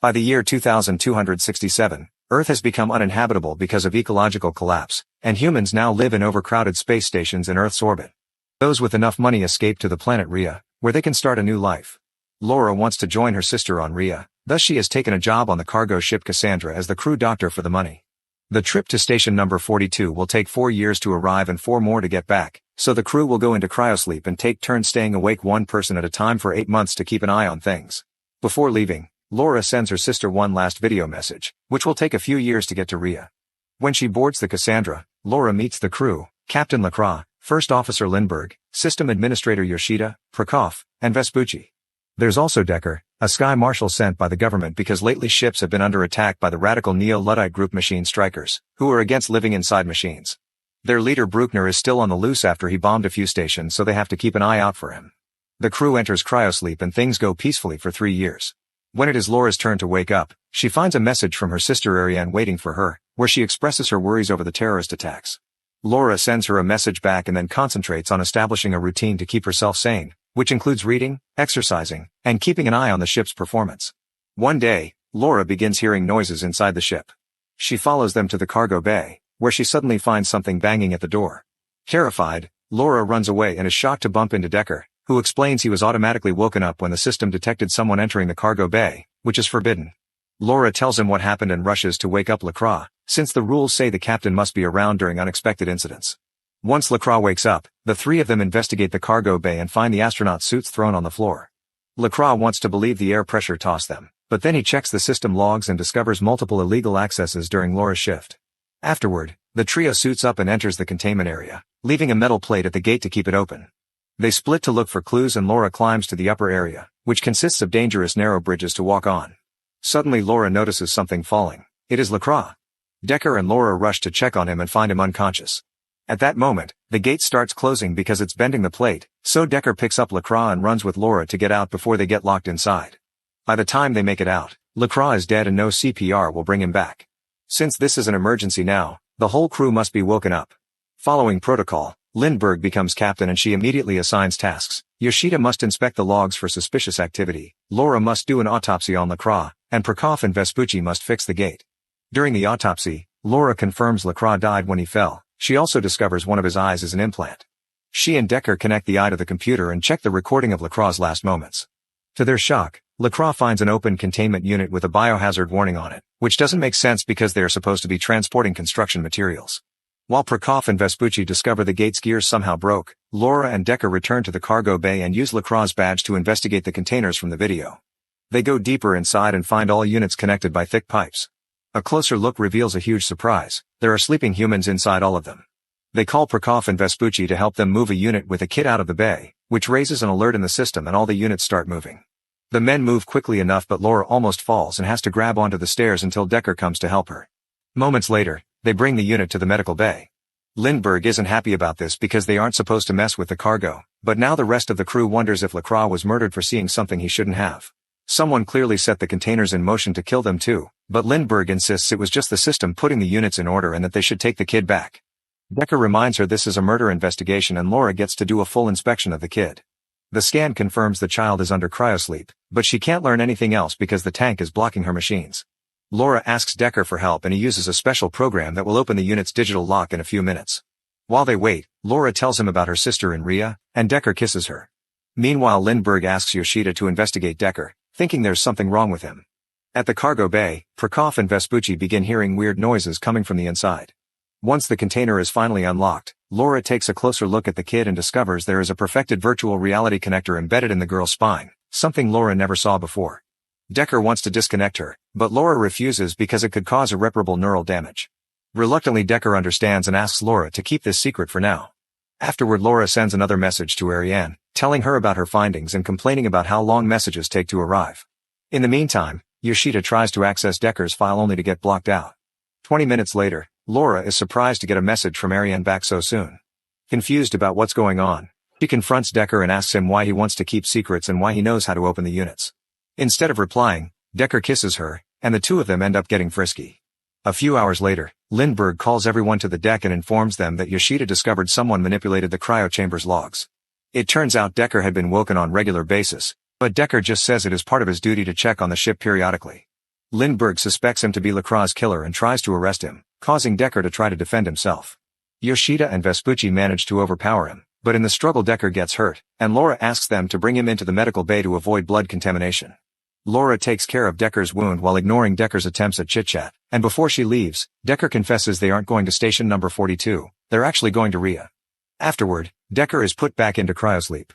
By the year 2267, Earth has become uninhabitable because of ecological collapse, and humans now live in overcrowded space stations in Earth's orbit. Those with enough money escape to the planet Rhea, where they can start a new life. Laura wants to join her sister on Rhea, thus she has taken a job on the cargo ship Cassandra as the crew doctor for the money. The trip to station number 42 will take 4 years to arrive and 4 more to get back, so the crew will go into cryosleep and take turns staying awake one person at a time for 8 months to keep an eye on things. Before leaving, Laura sends her sister one last video message, which will take a few years to get to Rhea. When she boards the Cassandra, Laura meets the crew, Captain Lacroix, First Officer Lindbergh, System Administrator Yoshida, Prokop, and Vespucci. There's also Decker, a sky marshal sent by the government because lately ships have been under attack by the radical Neo-Luddite group machine strikers, who are against living inside machines. Their leader Bruckner is still on the loose after he bombed a few stations, so they have to keep an eye out for him. The crew enters cryosleep and things go peacefully for 3 years. When it is Laura's turn to wake up, she finds a message from her sister Ariane waiting for her, where she expresses her worries over the terrorist attacks. Laura sends her a message back and then concentrates on establishing a routine to keep herself sane, which includes reading, exercising, and keeping an eye on the ship's performance. One day, Laura begins hearing noises inside the ship. She follows them to the cargo bay, where she suddenly finds something banging at the door. Terrified, Laura runs away and is shocked to bump into Decker, who explains he was automatically woken up when the system detected someone entering the cargo bay, which is forbidden. Laura tells him what happened and rushes to wake up Lacroix, since the rules say the captain must be around during unexpected incidents. Once Lacroix wakes up, the three of them investigate the cargo bay and find the astronaut suits thrown on the floor. Lacroix wants to believe the air pressure tossed them, but then he checks the system logs and discovers multiple illegal accesses during Laura's shift. Afterward, the trio suits up and enters the containment area, leaving a metal plate at the gate to keep it open. They split to look for clues and Laura climbs to the upper area, which consists of dangerous narrow bridges to walk on. Suddenly Laura notices something falling. It is Lacroix. Decker and Laura rush to check on him and find him unconscious. At that moment, the gate starts closing because it's bending the plate, so Decker picks up Lacroix and runs with Laura to get out before they get locked inside. By the time they make it out, Lacroix is dead and no CPR will bring him back. Since this is an emergency now, the whole crew must be woken up. Following protocol, Lindbergh becomes captain and she immediately assigns tasks. Yoshida must inspect the logs for suspicious activity, Laura must do an autopsy on Lacroix, and Prokop and Vespucci must fix the gate. During the autopsy, Laura confirms Lacroix died when he fell. She also discovers one of his eyes is an implant. She and Decker connect the eye to the computer and check the recording of Lacroix's last moments. To their shock, Lacroix finds an open containment unit with a biohazard warning on it, which doesn't make sense because they are supposed to be transporting construction materials. While Prokop and Vespucci discover the gate's gears somehow broke, Laura and Decker return to the cargo bay and use Lacroix's badge to investigate the containers from the video. They go deeper inside and find all units connected by thick pipes. A closer look reveals a huge surprise. There are sleeping humans inside all of them. They call Prokop and Vespucci to help them move a unit with a kid out of the bay, which raises an alert in the system and all the units start moving. The men move quickly enough but Laura almost falls and has to grab onto the stairs until Decker comes to help her. Moments later, they bring the unit to the medical bay. Lindbergh isn't happy about this because they aren't supposed to mess with the cargo, but now the rest of the crew wonders if Lacroix was murdered for seeing something he shouldn't have. Someone clearly set the containers in motion to kill them too, but Lindbergh insists it was just the system putting the units in order and that they should take the kid back. Decker reminds her this is a murder investigation and Laura gets to do a full inspection of the kid. The scan confirms the child is under cryosleep, but she can't learn anything else because the tank is blocking her machines. Laura asks Decker for help and he uses a special program that will open the unit's digital lock in a few minutes. While they wait, Laura tells him about her sister in Rhea, and Decker kisses her. Meanwhile Lindbergh asks Yoshida to investigate Decker, thinking there's something wrong with him. At the cargo bay, Prokop and Vespucci begin hearing weird noises coming from the inside. Once the container is finally unlocked, Laura takes a closer look at the kid and discovers there is a perfected virtual reality connector embedded in the girl's spine, something Laura never saw before. Decker wants to disconnect her, but Laura refuses because it could cause irreparable neural damage. Reluctantly Decker understands and asks Laura to keep this secret for now. Afterward Laura sends another message to Ariane, telling her about her findings and complaining about how long messages take to arrive. In the meantime, Yoshida tries to access Decker's file only to get blocked out. 20 minutes later, Laura is surprised to get a message from Ariane back so soon. Confused about what's going on, she confronts Decker and asks him why he wants to keep secrets and why he knows how to open the units. Instead of replying, Decker kisses her, and the two of them end up getting frisky. A few hours later, Lindbergh calls everyone to the deck and informs them that Yoshida discovered someone manipulated the cryochamber's logs. It turns out Decker had been woken on regular basis, but Decker just says it is part of his duty to check on the ship periodically. Lindbergh suspects him to be Lacroix's killer and tries to arrest him, causing Decker to try to defend himself. Yoshida and Vespucci manage to overpower him, but in the struggle Decker gets hurt, and Laura asks them to bring him into the medical bay to avoid blood contamination. Laura takes care of Decker's wound while ignoring Decker's attempts at chit-chat, and before she leaves, Decker confesses they aren't going to station number 42, they're actually going to Rhea. Afterward, Decker is put back into cryosleep.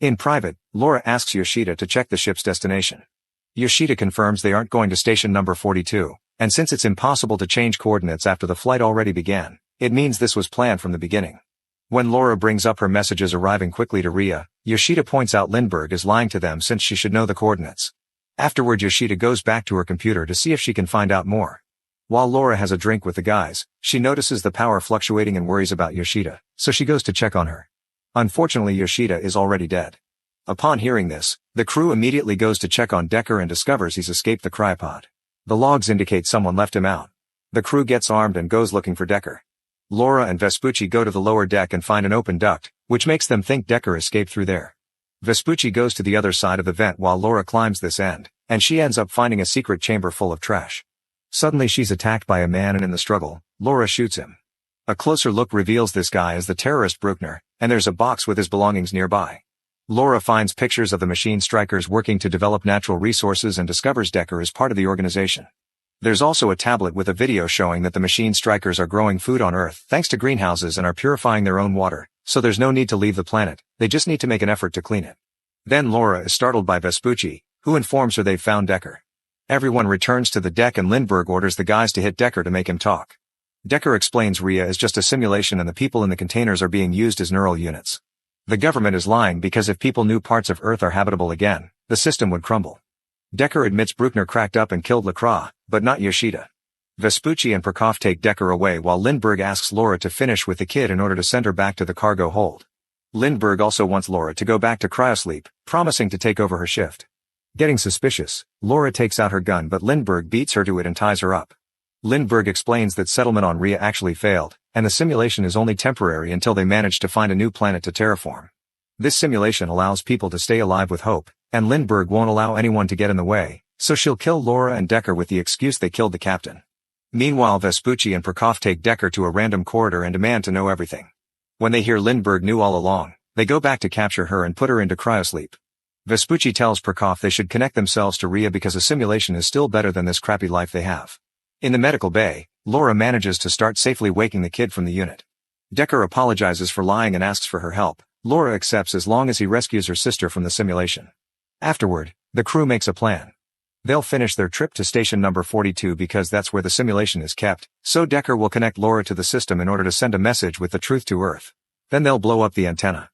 In private, Laura asks Yoshida to check the ship's destination. Yoshida confirms they aren't going to station number 42, and since it's impossible to change coordinates after the flight already began, it means this was planned from the beginning. When Laura brings up her messages arriving quickly to Rhea, Yoshida points out Lindbergh is lying to them since she should know the coordinates. Afterward, Yoshida goes back to her computer to see if she can find out more. While Laura has a drink with the guys, she notices the power fluctuating and worries about Yoshida, so she goes to check on her. Unfortunately, Yoshida is already dead. Upon hearing this, the crew immediately goes to check on Decker and discovers he's escaped the cryopod. The logs indicate someone left him out. The crew gets armed and goes looking for Decker. Laura and Vespucci go to the lower deck and find an open duct, which makes them think Decker escaped through there. Vespucci goes to the other side of the vent while Laura climbs this end, and she ends up finding a secret chamber full of trash. Suddenly she's attacked by a man, and in the struggle, Laura shoots him. A closer look reveals this guy as the terrorist Bruckner, and there's a box with his belongings nearby. Laura finds pictures of the machine strikers working to develop natural resources and discovers Decker is part of the organization. There's also a tablet with a video showing that the machine strikers are growing food on Earth thanks to greenhouses and are purifying their own water, so there's no need to leave the planet, they just need to make an effort to clean it. Then Laura is startled by Vespucci, who informs her they've found Decker. Everyone returns to the deck and Lindbergh orders the guys to hit Decker to make him talk. Decker explains Rhea is just a simulation and the people in the containers are being used as neural units. The government is lying because if people knew parts of Earth are habitable again, the system would crumble. Decker admits Bruckner cracked up and killed Lacroix, but not Yoshida. Vespucci and Prokop take Decker away while Lindbergh asks Laura to finish with the kid in order to send her back to the cargo hold. Lindbergh also wants Laura to go back to cryosleep, promising to take over her shift. Getting suspicious, Laura takes out her gun but Lindbergh beats her to it and ties her up. Lindbergh explains that settlement on Rhea actually failed, and the simulation is only temporary until they manage to find a new planet to terraform. This simulation allows people to stay alive with hope, and Lindbergh won't allow anyone to get in the way, so she'll kill Laura and Decker with the excuse they killed the captain. Meanwhile, Vespucci and Prokop take Decker to a random corridor and demand to know everything. When they hear Lindbergh knew all along, they go back to capture her and put her into cryosleep. Vespucci tells Prokop they should connect themselves to Rhea because a simulation is still better than this crappy life they have. In the medical bay, Laura manages to start safely waking the kid from the unit. Decker apologizes for lying and asks for her help. Laura accepts as long as he rescues her sister from the simulation. Afterward, the crew makes a plan. They'll finish their trip to station number 42 because that's where the simulation is kept, so Decker will connect Laura to the system in order to send a message with the truth to Earth. Then they'll blow up the antenna.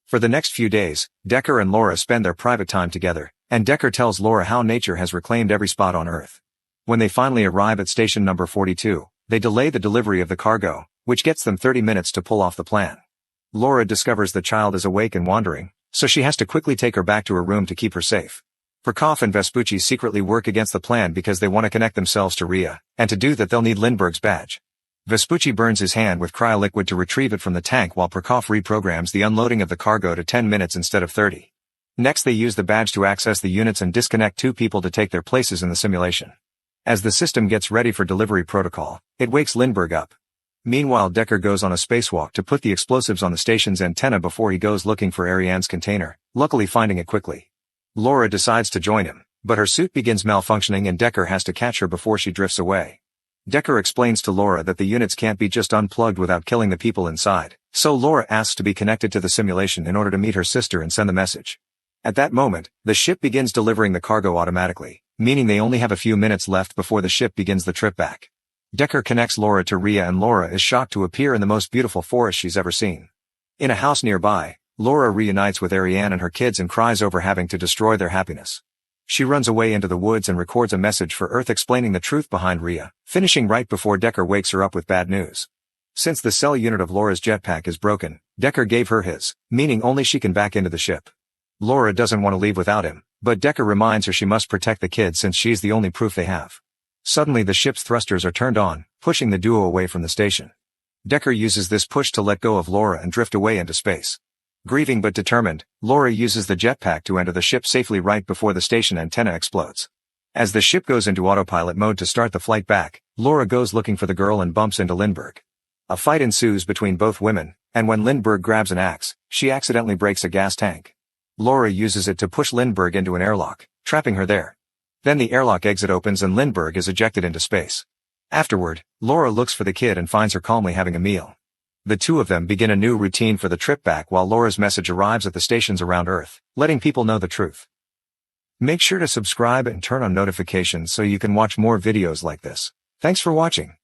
For the next few days, Decker and Laura spend their private time together, and Decker tells Laura how nature has reclaimed every spot on Earth. When they finally arrive at station number 42, they delay the delivery of the cargo, which gets them 30 minutes to pull off the plan. Laura discovers the child is awake and wandering, so she has to quickly take her back to her room to keep her safe. Prokop and Vespucci secretly work against the plan because they want to connect themselves to Rhea, and to do that they'll need Lindbergh's badge. Vespucci burns his hand with cryoliquid to retrieve it from the tank while Prokop reprograms the unloading of the cargo to 10 minutes instead of 30. Next they use the badge to access the units and disconnect two people to take their places in the simulation. As the system gets ready for delivery protocol, it wakes Lindbergh up. Meanwhile, Decker goes on a spacewalk to put the explosives on the station's antenna before he goes looking for Ariane's container, luckily finding it quickly. Laura decides to join him, but her suit begins malfunctioning and Decker has to catch her before she drifts away. Decker explains to Laura that the units can't be just unplugged without killing the people inside, so Laura asks to be connected to the simulation in order to meet her sister and send the message. At that moment, the ship begins delivering the cargo automatically, meaning they only have a few minutes left before the ship begins the trip back. Decker connects Laura to Rhea and Laura is shocked to appear in the most beautiful forest she's ever seen. In a house nearby, Laura reunites with Ariane and her kids and cries over having to destroy their happiness. She runs away into the woods and records a message for Earth explaining the truth behind Rhea, finishing right before Decker wakes her up with bad news. Since the cell unit of Laura's jetpack is broken, Decker gave her his, meaning only she can back into the ship. Laura doesn't want to leave without him, but Decker reminds her she must protect the kid since she's the only proof they have. Suddenly the ship's thrusters are turned on, pushing the duo away from the station. Decker uses this push to let go of Laura and drift away into space. Grieving but determined, Laura uses the jetpack to enter the ship safely right before the station antenna explodes. As the ship goes into autopilot mode to start the flight back, Laura goes looking for the girl and bumps into Lindbergh. A fight ensues between both women, and when Lindbergh grabs an axe, she accidentally breaks a gas tank. Laura uses it to push Lindbergh into an airlock, trapping her there. Then the airlock exit opens and Lindbergh is ejected into space. Afterward, Laura looks for the kid and finds her calmly having a meal. The two of them begin a new routine for the trip back while Laura's message arrives at the stations around Earth, letting people know the truth. Make sure to subscribe and turn on notifications so you can watch more videos like this. Thanks for watching.